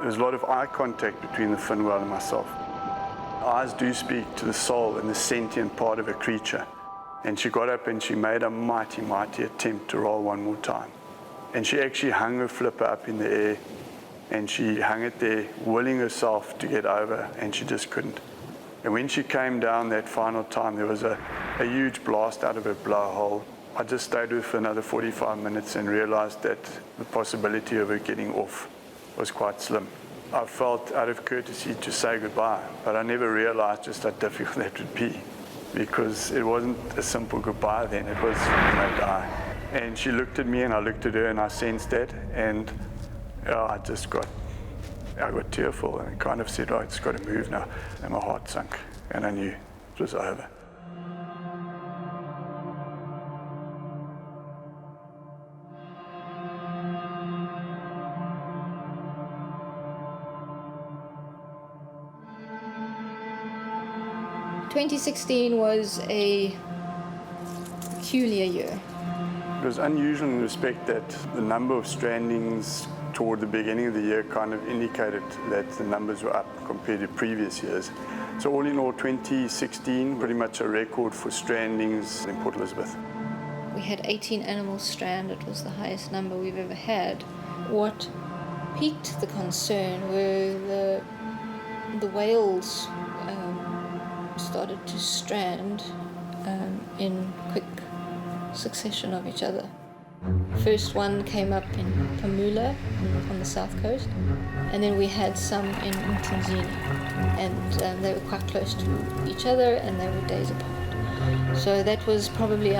There was a lot of eye contact between the fin whale and myself. Eyes do speak to the soul and the sentient part of a creature. And she got up and she made a mighty, mighty attempt to roll one more time. And she actually hung her flipper up in the air, and she hung it there, willing herself to get over, and she just couldn't. And when she came down that final time, there was a huge blast out of her blowhole. I just stayed with her for another 45 minutes and realized that the possibility of her getting off was quite slim. I felt out of courtesy to say goodbye, but I never realized just how difficult that would be, because it wasn't a simple goodbye then, it was you may die. And she looked at me and I looked at her and I sensed that, and I got tearful and kind of said, oh, it's got to move now. And my heart sunk and I knew it was over. "2016 was a peculiar year. It was unusual in respect that the number of strandings toward the beginning of the year kind of indicated that the numbers were up compared to previous years. So all in all, 2016, pretty much a record for strandings in Port Elizabeth. We had 18 animals stranded. It was the highest number we've ever had. What piqued the concern were the whales started to strand in quick succession of each other. First one came up in Pamula on the south coast, and then we had some in Mtunzini, and they were quite close to each other and they were days apart. So that was probably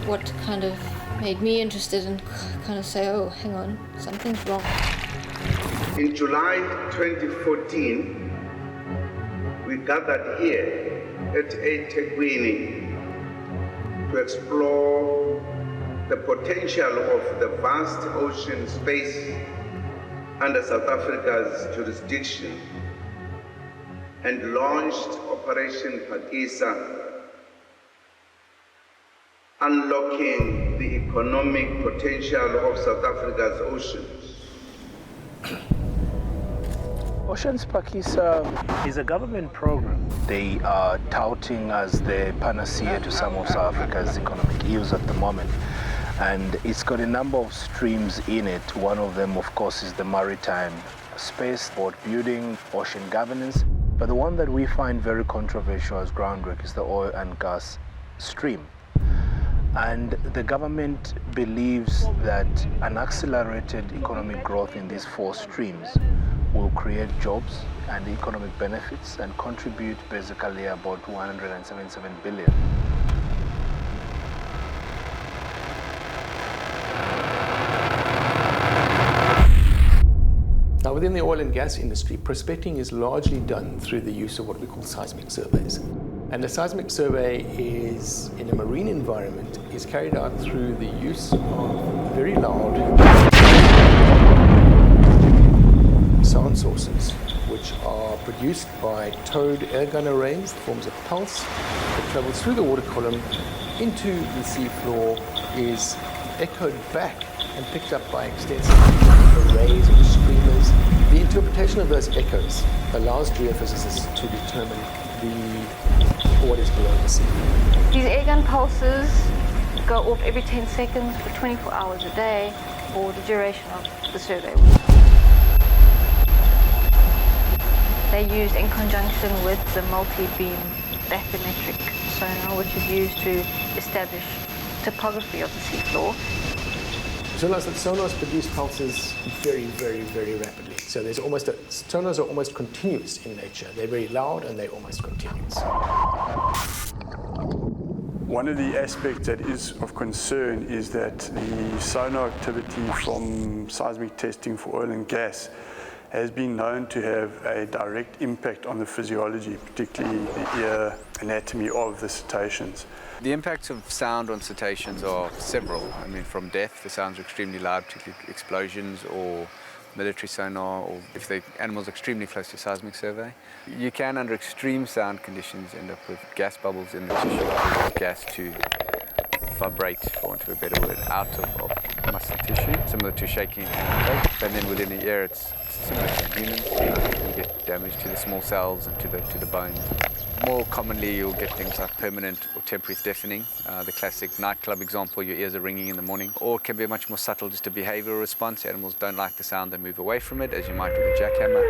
what kind of made me interested and kind of say, oh, hang on, something's wrong. In July 2014, we gathered here at eThekwini to explore the potential of the vast ocean space under South Africa's jurisdiction, and launched Operation Phakisa, unlocking the economic potential of South Africa's oceans. Oceans Phakisa is a government program. They are touting as the panacea to some of South Africa's economic ills at the moment. And it's got a number of streams in it. One of them, of course, is the maritime space, boat building, ocean governance. But the one that we find very controversial as groundwork is the oil and gas stream. And the government believes that an accelerated economic growth in these four streams will create jobs and economic benefits and contribute basically about 177 billion. Now, within the oil and gas industry, prospecting is largely done through the use of what we call seismic surveys. And a seismic survey is, in a marine environment, is carried out through the use of very loud sound sources, which are produced by towed airgun arrays, forms a pulse that travels through the water column into the seafloor, is echoed back and picked up by extensive arrays or streamers. The interpretation of those echoes allows geophysicists to determine what is below the sea. These airgun pulses go off every 10 seconds for 24 hours a day for the duration of the survey. They're used in conjunction with the multi-beam bathymetric sonar, which is used to establish topography of the seafloor. Sonars produce pulses very, very, very rapidly. So sonars are almost continuous in nature. They're very loud and they're almost continuous. One of the aspects that is of concern is that the sonar activity from seismic testing for oil and gas has been known to have a direct impact on the physiology, particularly the ear anatomy of the cetaceans. The impacts of sound on cetaceans are several. I mean, from death, the sounds are extremely loud, particularly explosions or military sonar, or if the animal's extremely close to seismic survey. You can, under extreme sound conditions, end up with gas bubbles in the tissue, gas to vibrate, for want of a better word, out of muscle tissue, similar to shaking a hand. And then within the ear, it's similar to humans. You get damage to the small cells and to the bones. More commonly, you'll get things like permanent or temporary deafening. The classic nightclub example, your ears are ringing in the morning. Or it can be much more subtle, just a behavioral response. Animals don't like the sound, they move away from it, as you might with a jackhammer.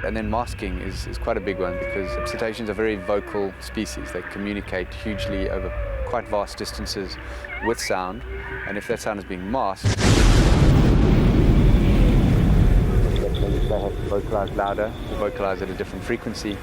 And then masking is quite a big one, because cetaceans are very vocal species. They communicate hugely over quite vast distances with sound, and if that sound is being masked, they have to vocalize louder, to vocalize at a different frequency.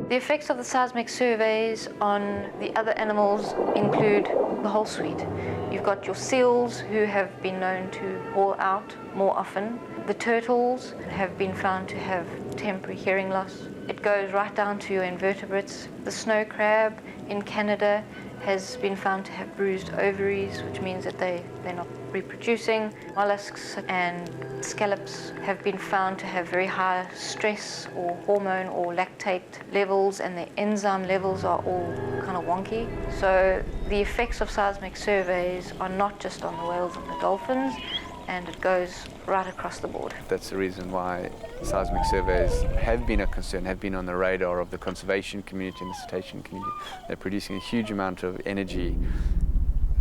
The effects of the seismic surveys on the other animals include the whole suite. You've got your seals, who have been known to haul out more often. The turtles have been found to have temporary hearing loss. It goes right down to your invertebrates. The snow crab in Canada has been found to have bruised ovaries, which means that they're not reproducing. Mollusks and scallops have been found to have very high stress or hormone or lactate levels, and their enzyme levels are all kind of wonky. So the effects of seismic surveys are not just on the whales and the dolphins, and it goes right across the board. That's the reason why seismic surveys have been a concern, have been on the radar of the conservation community and the cetacean community. They're producing a huge amount of energy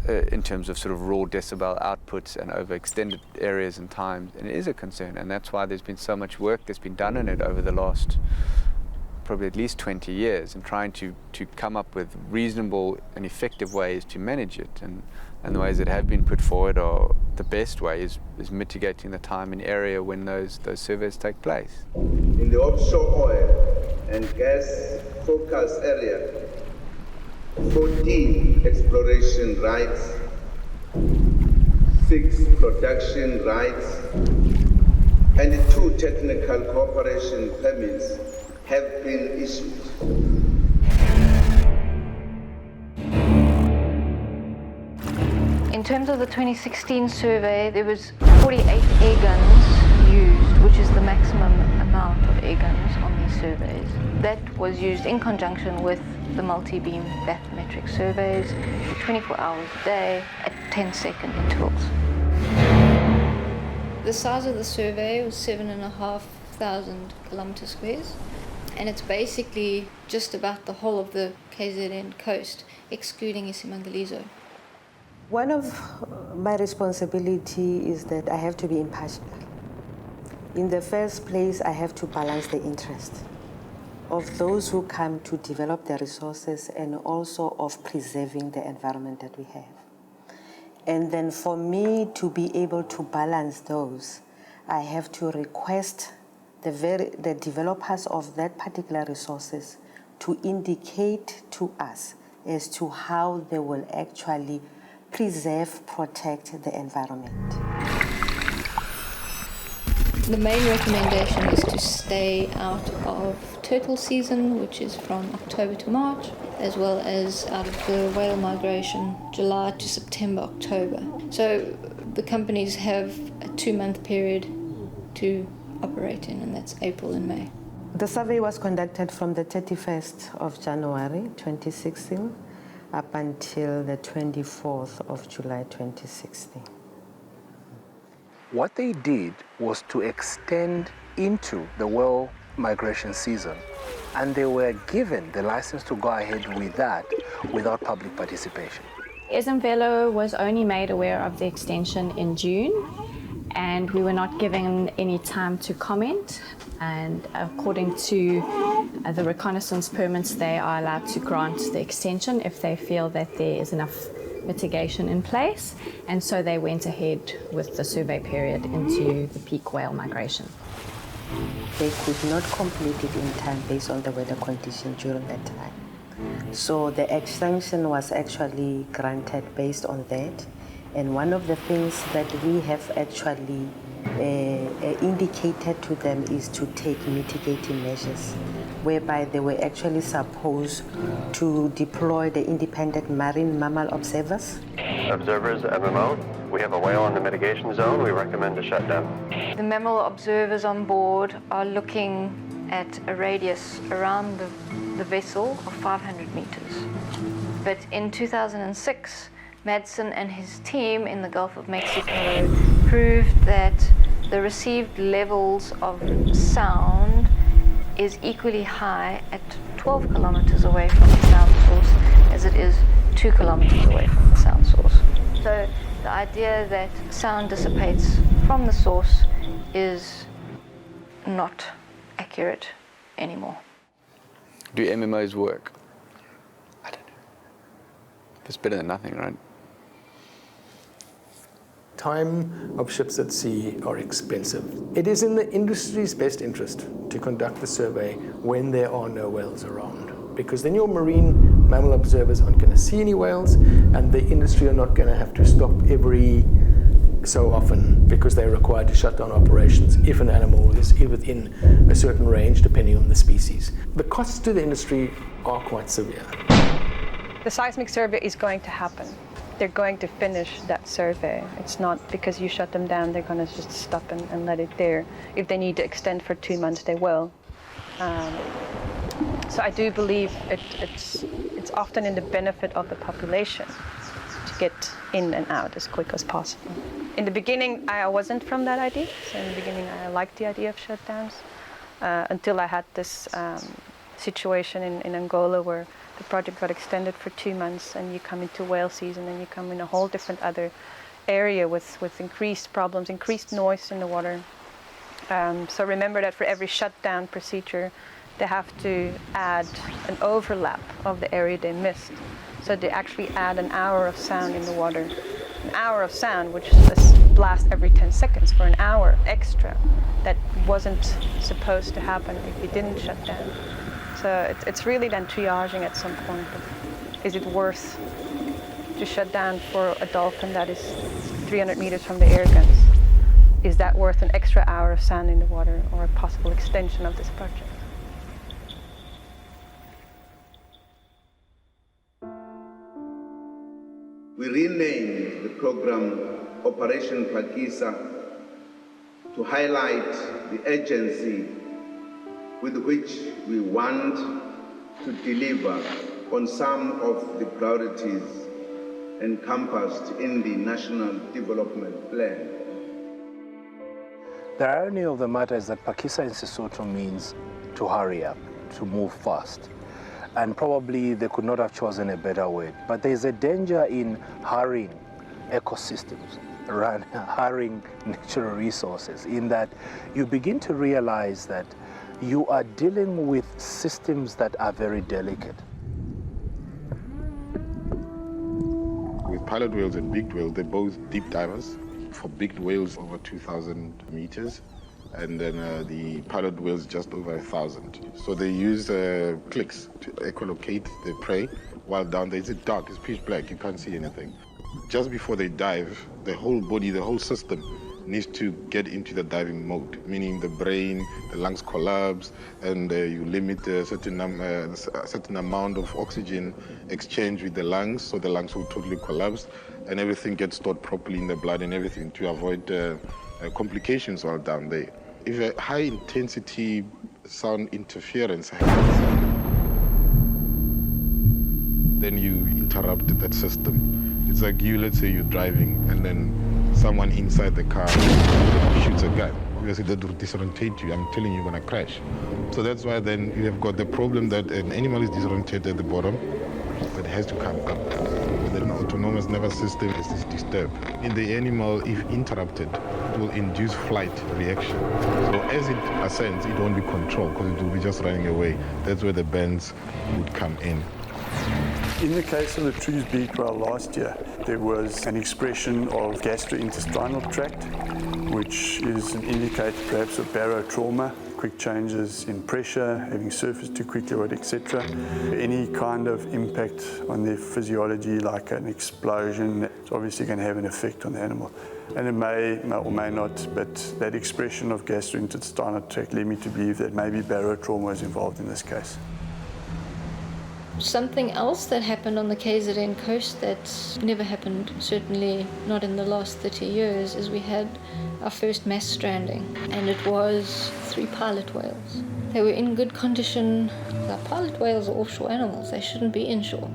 in terms of sort of raw decibel outputs and over extended areas and times, and it is a concern, and that's why there's been so much work that's been done on it over the last probably at least 20 years, and trying to come up with reasonable and effective ways to manage it. And the ways that have been put forward are the best way is mitigating the time and area when those surveys take place. In the offshore oil and gas focus area, 14 exploration rights, 6 production rights, and 2 technical cooperation permits have been issued. In terms of the 2016 survey, there was 48 air guns used, which is the maximum amount of air guns on these surveys. That was used in conjunction with the multi-beam bathymetric surveys for 24 hours a day at 10-second intervals. The size of the survey was 7,500 kilometre squares, and it's basically just about the whole of the KZN coast, excluding Isimangaliso. One of my responsibility is that I have to be impartial. In the first place, I have to balance the interest of those who come to develop the resources and also of preserving the environment that we have. And then for me to be able to balance those, I have to request the developers of that particular resources to indicate to us as to how they will actually preserve, protect the environment. The main recommendation is to stay out of turtle season, which is from October to March, as well as out of the whale migration, July to September, October. So the companies have a 2-month period to operate in, and that's April and May. The survey was conducted from the 31st of January 2016 up until the 24th of July 2016. What they did was to extend into the whale migration season, and they were given the license to go ahead with that without public participation. Isimvelo was only made aware of the extension in June, and we were not given any time to comment. And according to the reconnaissance permits, they are allowed to grant the extension if they feel that there is enough mitigation in place, and so they went ahead with the survey period into the peak whale migration. They could not complete it in time based on the weather condition during that time. So the extension was actually granted based on that. And one of the things that we have actually indicated to them is to take mitigating measures, whereby they were actually supposed to deploy the independent marine mammal observers observers, MMO. We have a whale in the mitigation zone. We recommend a shutdown. The mammal observers on board are looking at a radius around the vessel of 500 meters. But in 2006, Madsen and his team in the Gulf of Mexico proved that the received levels of sound is equally high at 12 kilometers away from the sound source as it is 2 kilometers away from the sound source. So the idea that sound dissipates from the source is not accurate anymore. Do MMOs work? I don't know. It's better than nothing, right? Time of ships at sea are expensive. It is in the industry's best interest to conduct the survey when there are no whales around, because then your marine mammal observers aren't going to see any whales, and the industry are not going to have to stop every so often because they're required to shut down operations if an animal is within a certain range, depending on the species. The costs to the industry are quite severe. The seismic survey is going to happen. They're going to finish that survey. It's not because you shut them down, they're going to just stop and let it there. If they need to extend for 2 months, they will. So I do believe it's often in the benefit of the population to get in and out as quick as possible. In the beginning, I wasn't from that idea. So in the beginning, I liked the idea of shutdowns until I had this situation in Angola where the project got extended for 2 months, and you come into whale season, and you come in a whole different other area with increased problems, increased noise in the water. So remember that for every shutdown procedure, they have to add an overlap of the area they missed. So they actually add an hour of sound in the water. An hour of sound, which is a blast every 10 seconds for an hour extra. That wasn't supposed to happen if you didn't shut down. So it's really then triaging at some point. Is it worth to shut down for a dolphin that is 300 meters from the air guns? Is that worth an extra hour of sound in the water or a possible extension of this project? We renamed the program Operation Phakisa to highlight the urgency with which we want to deliver on some of the priorities encompassed in the National Development Plan. The irony of the matter is that Phakisa in Sesotho means to hurry up, to move fast. And probably they could not have chosen a better word. But there's a danger in hurrying ecosystems, hurrying natural resources, in that you begin to realize that you are dealing with systems that are very delicate. With pilot whales and beaked whales, they're both deep divers. For beaked whales, over 2,000 meters. And then the pilot whales just over 1,000. So they use clicks to echolocate the prey while down there. It's dark, it's pitch black, you can't see anything. Just before they dive, the whole body, the whole system needs to get into the diving mode, meaning the brain, the lungs collapse, and you limit a certain amount of oxygen exchange with the lungs, so the lungs will totally collapse, and everything gets stored properly in the blood and everything to avoid complications while down there. If a high-intensity sound interference happens, then you interrupt that system. It's like let's say you're driving, and then someone inside the car shoots a gun. Obviously, that will disorientate you. I'm telling you, you're going to crash. So that's why then you have got the problem that an animal is disorientated at the bottom, but has to come up. An autonomous nervous system is disturbed. In the animal, if interrupted, it will induce flight reaction. So as it ascends, it won't be controlled because it will be just running away. That's where the bends would come in. In the case of the True's beaked whale last year, there was an expression of gastrointestinal tract, which is an indicator perhaps of barotrauma, quick changes in pressure, having surfaced too quickly, etc. Any kind of impact on their physiology, like an explosion, it's obviously going to have an effect on the animal. And it may or may not, but that expression of gastrointestinal tract led me to believe that maybe barotrauma is involved in this case. Something else that happened on the KZN coast that's never happened, certainly not in the last 30 years, is we had our first mass stranding, and it was 3 pilot whales. They were in good condition. The pilot whales are offshore animals, they shouldn't be inshore.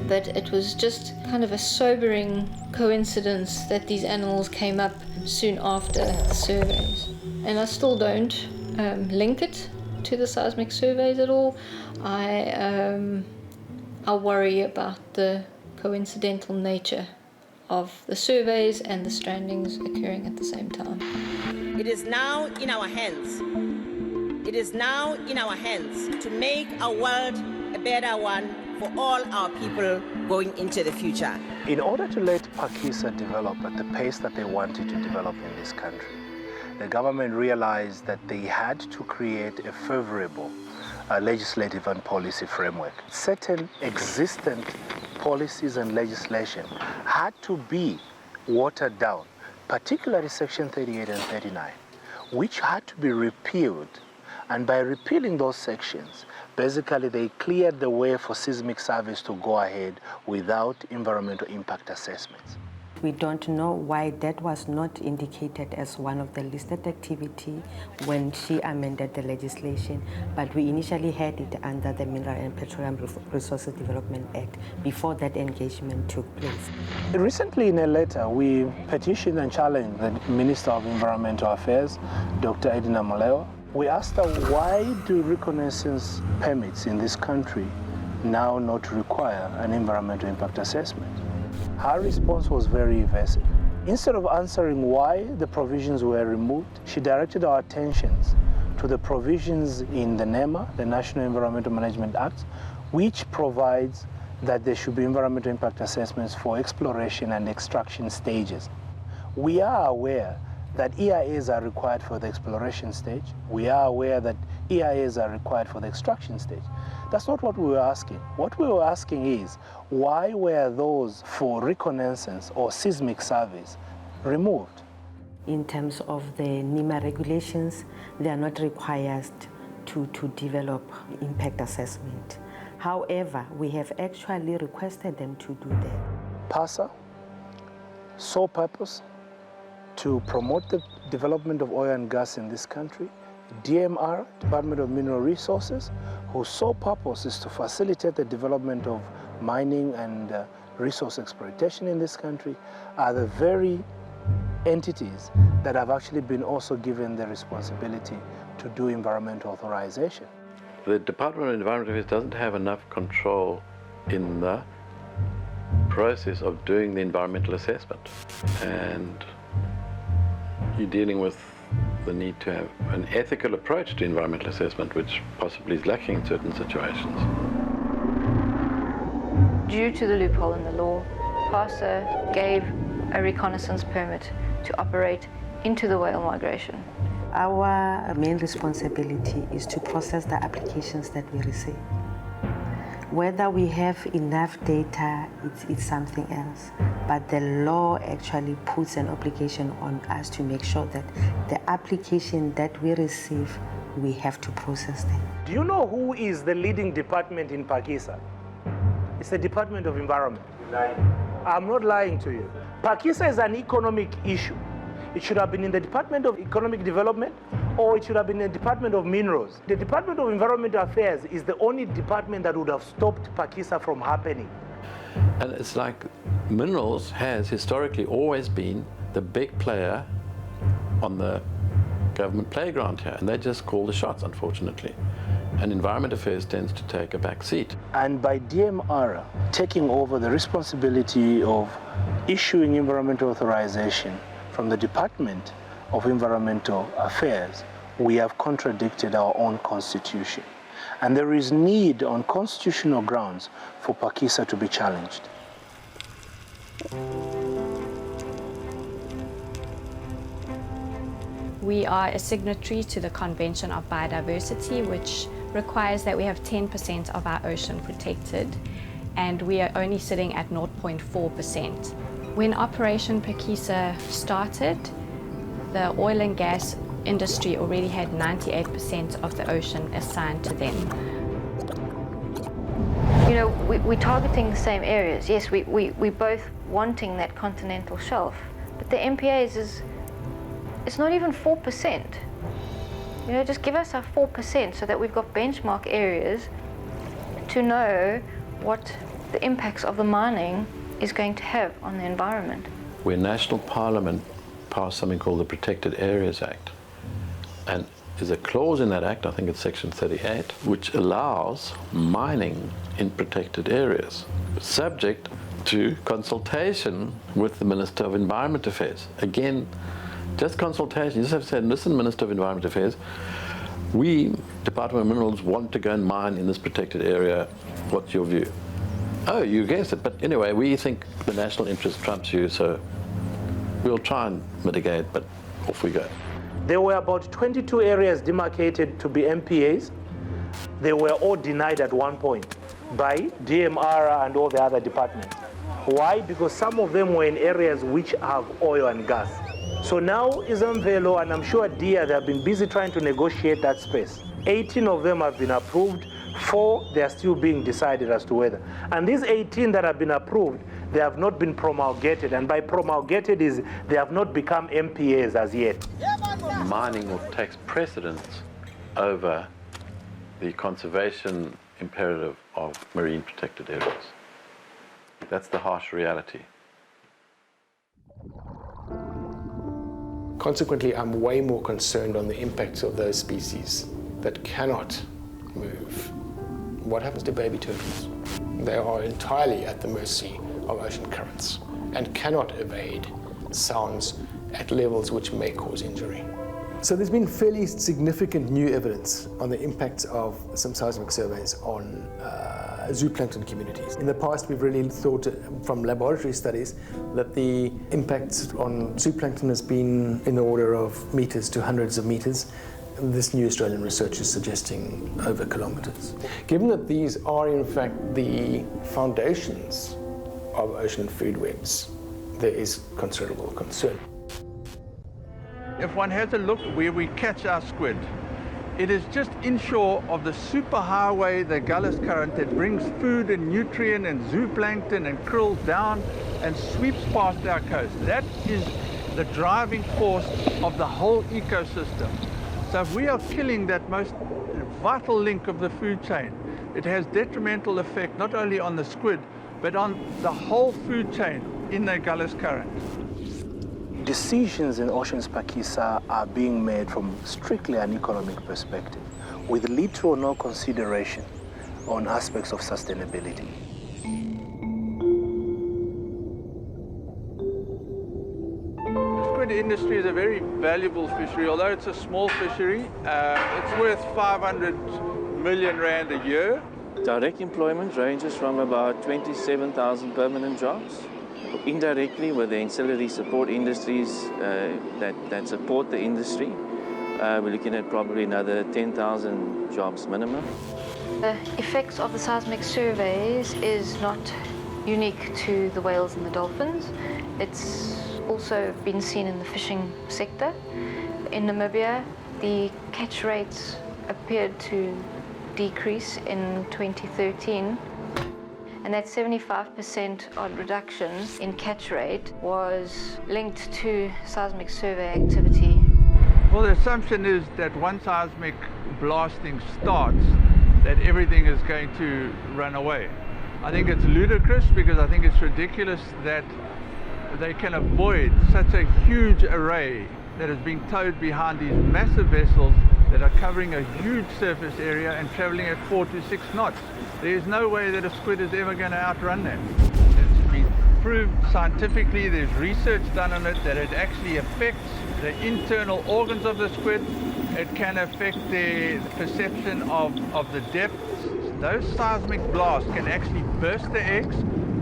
But it was just kind of a sobering coincidence that these animals came up soon after the surveys. And I still don't link it to the seismic surveys at all. I worry about the coincidental nature of the surveys and the strandings occurring at the same time. It is now in our hands. It is now in our hands to make our world a better one for all our people going into the future. In order to let Phakisa develop at the pace that they wanted to develop in this country, the government realized that they had to create a favorable legislative and policy framework. Certain existent policies and legislation had to be watered down, particularly Section 38 and 39, which had to be repealed. And by repealing those sections, basically they cleared the way for seismic surveys to go ahead without environmental impact assessments. We don't know why that was not indicated as one of the listed activity when she amended the legislation, but we initially had it under the Mineral and Petroleum Resources Development Act before that engagement took place. Recently in a letter, we petitioned and challenged the Minister of Environmental Affairs, Dr. Edina Molewa. We asked her, why do reconnaissance permits in this country now not require an environmental impact assessment? Her response was very evasive. Instead of answering why the provisions were removed, she directed our attentions to the provisions in the NEMA, the National Environmental Management Act, which provides that there should be environmental impact assessments for exploration and extraction stages. We are aware that EIAs are required for the exploration stage. We are aware that EIAs are required for the extraction stage. That's not what we were asking. What we were asking is, why were those for reconnaissance or seismic surveys removed? In terms of the NEMA regulations, they are not required to develop impact assessment. However, we have actually requested them to do that. PASA, sole purpose to promote the development of oil and gas in this country. DMR, Department of Mineral Resources, whose sole purpose is to facilitate the development of mining and resource exploitation in this country, are the very entities that have actually been also given the responsibility to do environmental authorization. The Department of Environmental Affairs doesn't have enough control in the process of doing the environmental assessment. And you're dealing with the need to have an ethical approach to environmental assessment, which possibly is lacking in certain situations. Due to the loophole in the law, PASA gave a reconnaissance permit to operate into the whale migration. Our main responsibility is to process the applications that we receive. Whether we have enough data, it's something else. But the law actually puts an obligation on us to make sure that the application that we receive, we have to process them. Do you know who is the leading department in Phakisa? It's the Department of Environment. I'm not lying to you. Phakisa is an economic issue. It should have been in the Department of Economic Development, or it should have been in the Department of Minerals. The Department of Environmental Affairs is the only department that would have stopped Phakisa from happening. And it's like minerals has historically always been the big player on the government playground here, and they just call the shots, unfortunately. And Environment Affairs tends to take a back seat. And by DMR taking over the responsibility of issuing environmental authorization from the Department of Environmental Affairs, we have contradicted our own constitution. And there is need on constitutional grounds for Phakisa to be challenged. We are a signatory to the Convention of Biodiversity, which requires that we have 10% of our ocean protected, and we are only sitting at 0.4%. When Operation Phakisa started, the oil and gas industry already had 98% of the ocean assigned to them. You know, we're targeting the same areas. Yes, we're both wanting that continental shelf, but the MPAs it's not even 4%. You know, just give us our 4% so that we've got benchmark areas to know what the impacts of the mining is going to have on the environment. Where National Parliament passed something called the Protected Areas Act, and there's a clause in that act, I think it's section 38, which allows mining in protected areas, subject to consultation with the Minister of Environment Affairs. Again, just consultation. You just have to say, listen, Minister of Environment Affairs, we, Department of Minerals, want to go and mine in this protected area. What's your view? Oh, you're against it. But anyway, we think the national interest trumps you, so we'll try and mitigate, but off we go. There were about 22 areas demarcated to be MPAs. They were all denied at one point by DMR and all the other departments. Why? Because some of them were in areas which have oil and gas. So now Izamvelo, and I'm sure DIA, they have been busy trying to negotiate that space. 18 of them have been approved, 4 they are still being decided as to whether. And these 18 that have been approved, they have not been promulgated, and by promulgated is they have not become MPAs as yet. Mining will take precedence over the conservation imperative of marine protected areas. That's the harsh reality. Consequently, I'm way more concerned on the impacts of those species that cannot move. What happens to baby turtles? They are entirely at the mercy of ocean currents and cannot evade sounds at levels which may cause injury. So there's been fairly significant new evidence on the impacts of some seismic surveys on zooplankton communities. In the past, we've really thought from laboratory studies that the impacts on zooplankton has been in the order of meters to hundreds of meters. This new Australian research is suggesting over kilometers. Given that these are in fact the foundations of ocean food webs, there is considerable concern. If one has a look where we catch our squid, it is just inshore of the superhighway, the Gullis Current, that brings food and nutrient and zooplankton and krills down and sweeps past our coast. That is the driving force of the whole ecosystem. So if we are killing that most vital link of the food chain, it has detrimental effect not only on the squid, but on the whole food chain in the Gullis Current. Decisions in Oceans Pakisa are being made from strictly an economic perspective, with little or no consideration on aspects of sustainability. The squid industry is a very valuable fishery. Although it's a small fishery, it's worth 500 million rand a year. Direct employment ranges from about 27,000 permanent jobs. Indirectly, with the ancillary support industries that support the industry, we're looking at probably another 10,000 jobs minimum. The effects of the seismic surveys is not unique to the whales and the dolphins. It's also been seen in the fishing sector. In Namibia, the catch rates appeared to decrease in 2013. And that 75% odd reduction in catch rate was linked to seismic survey activity. Well, the assumption is that once seismic blasting starts, that everything is going to run away. I think it's ludicrous because I think it's ridiculous that they can avoid such a huge array that is being towed behind these massive vessels that are covering a huge surface area and traveling at 4 to 6 knots. There is no way that a squid is ever going to outrun that. It's been proved scientifically, there's research done on it, that it actually affects the internal organs of the squid. It can affect the perception of the depths. Those seismic blasts can actually burst the eggs,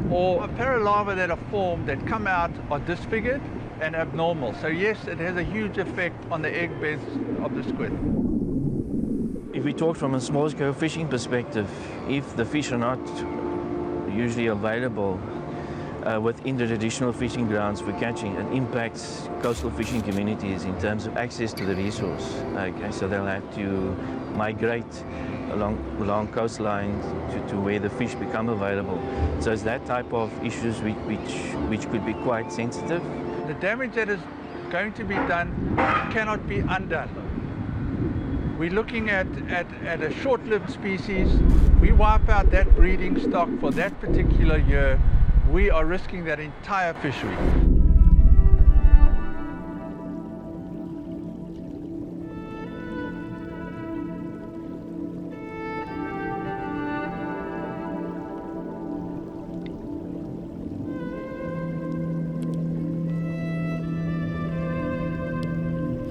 or paralarvae that are formed that come out are disfigured and abnormal. So yes, it has a huge effect on the egg beds of the squid. If we talk from a small-scale fishing perspective, if the fish are not usually available, within the traditional fishing grounds for catching. It impacts coastal fishing communities in terms of access to the resource. Okay, so they'll have to migrate along coastlines to where the fish become available. So it's that type of issues which could be quite sensitive. The damage that is going to be done cannot be undone. We're looking at a short-lived species. We wipe out that breeding stock for that particular year, we are risking that entire fishery.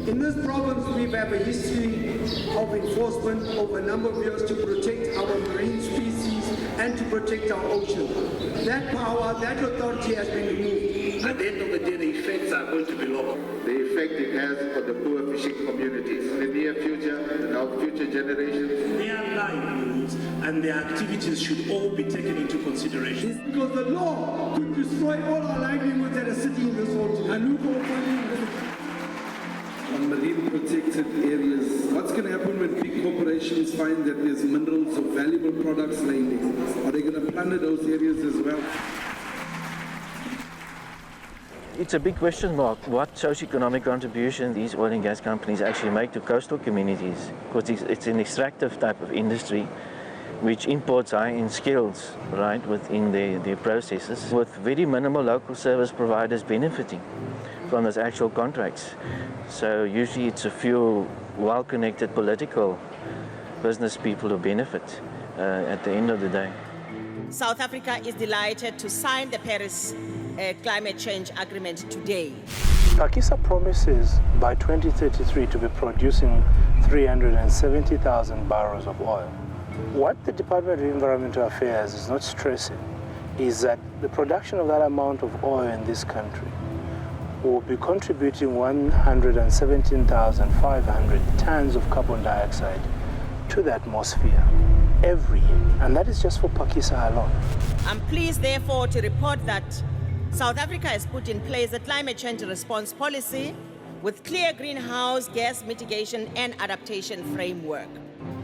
In this province, we have a history of enforcement over a number of years to protect our marine species and to protect our ocean. That power, that authority has been removed. At the end of the day, the effects are going to be local. The effect it has on the poor fishing communities. In the near future, and our future generations. Their livelihoods and their activities should all be taken into consideration. It's because the law could destroy all our livelihoods that are sitting in this water. And look on marine protected areas, what's going to happen when big corporations find that there's minerals or valuable products laying there? Are they going to plunder those areas as well? It's a big question mark what socio-economic contribution these oil and gas companies actually make to coastal communities, because it's an extractive type of industry which imports high-end skills right within their processes, with very minimal local service providers benefiting from those actual contracts. So usually it's a few well-connected political business people who benefit at the end of the day. South Africa is delighted to sign the Paris Climate Change Agreement today. PACISA promises by 2033 to be producing 370,000 barrels of oil. What the Department of Environmental Affairs is not stressing is that the production of that amount of oil in this country will be contributing 117,500 tons of carbon dioxide to the atmosphere every year. And that is just for PACISA alone. I'm pleased, therefore, to report that South Africa has put in place a climate change response policy with clear greenhouse gas mitigation and adaptation framework.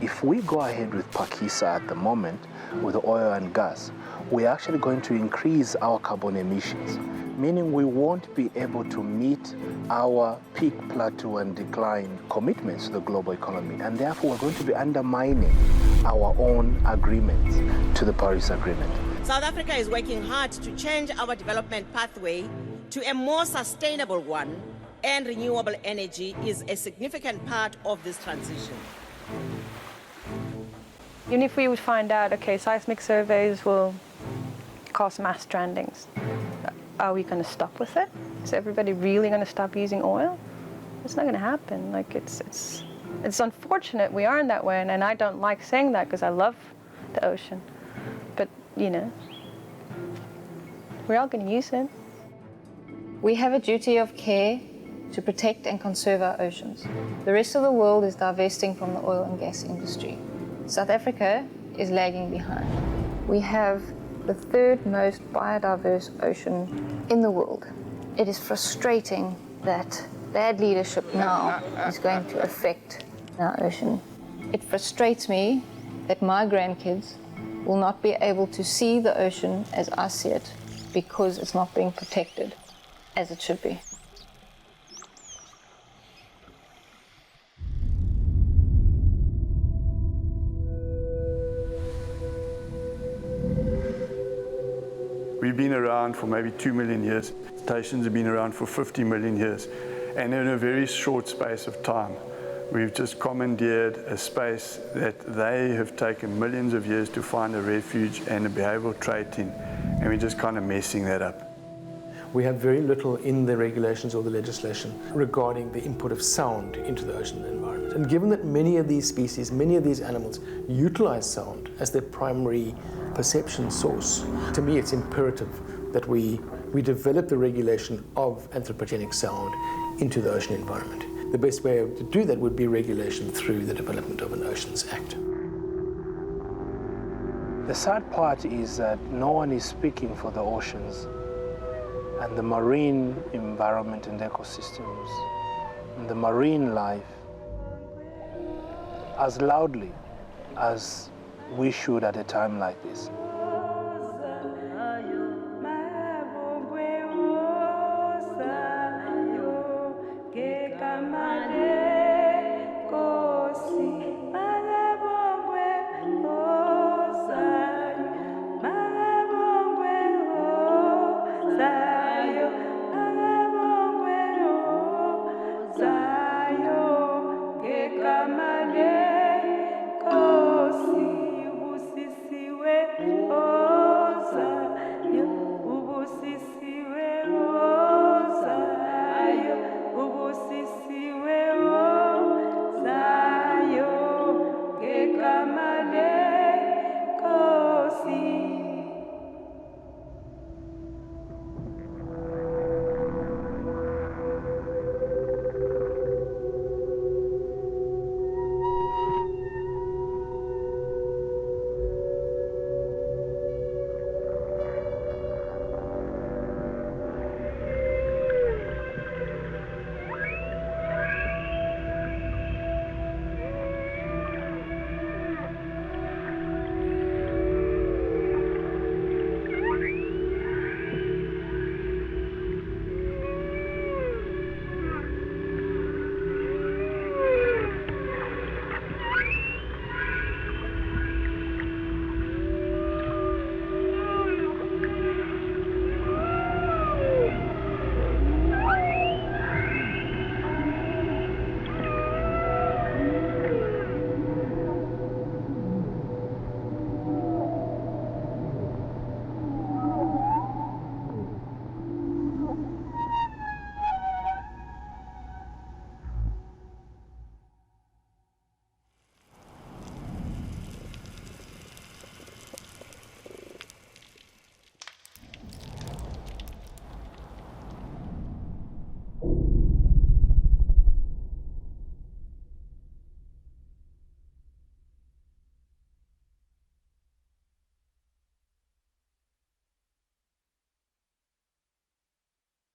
If we go ahead with PACISA at the moment, with oil and gas, we're actually going to increase our carbon emissions, meaning we won't be able to meet our peak, plateau and decline commitments to the global economy, and therefore we're going to be undermining our own agreements to the Paris Agreement. South Africa is working hard to change our development pathway to a more sustainable one, and renewable energy is a significant part of this transition. Even if we would find out, okay, seismic surveys will cause mass strandings, are we going to stop with it? Is everybody really going to stop using oil? It's not going to happen. Like it's unfortunate we are in that way, and I don't like saying that because I love the ocean. But you know, we're all going to use it. We have a duty of care to protect and conserve our oceans. The rest of the world is divesting from the oil and gas industry. South Africa is lagging behind. We have the third most biodiverse ocean in the world. It is frustrating that bad leadership now is going to affect our ocean. It frustrates me that my grandkids will not be able to see the ocean as I see it because it's not being protected as it should be. We've been around for maybe 2 million years. Stations have been around for 50 million years. And in a very short space of time, we've just commandeered a space that they have taken millions of years to find a refuge and a behavioral trait in. And we're just kind of messing that up. We have very little in the regulations or the legislation regarding the input of sound into the ocean environment. And given that many of these species, many of these animals utilize sound as their primary perception source, to me it's imperative that we develop the regulation of anthropogenic sound into the ocean environment. The best way to do that would be regulation through the development of an Oceans Act. The sad part is that no one is speaking for the oceans and the marine environment and ecosystems and the marine life as loudly as we should at a time like this.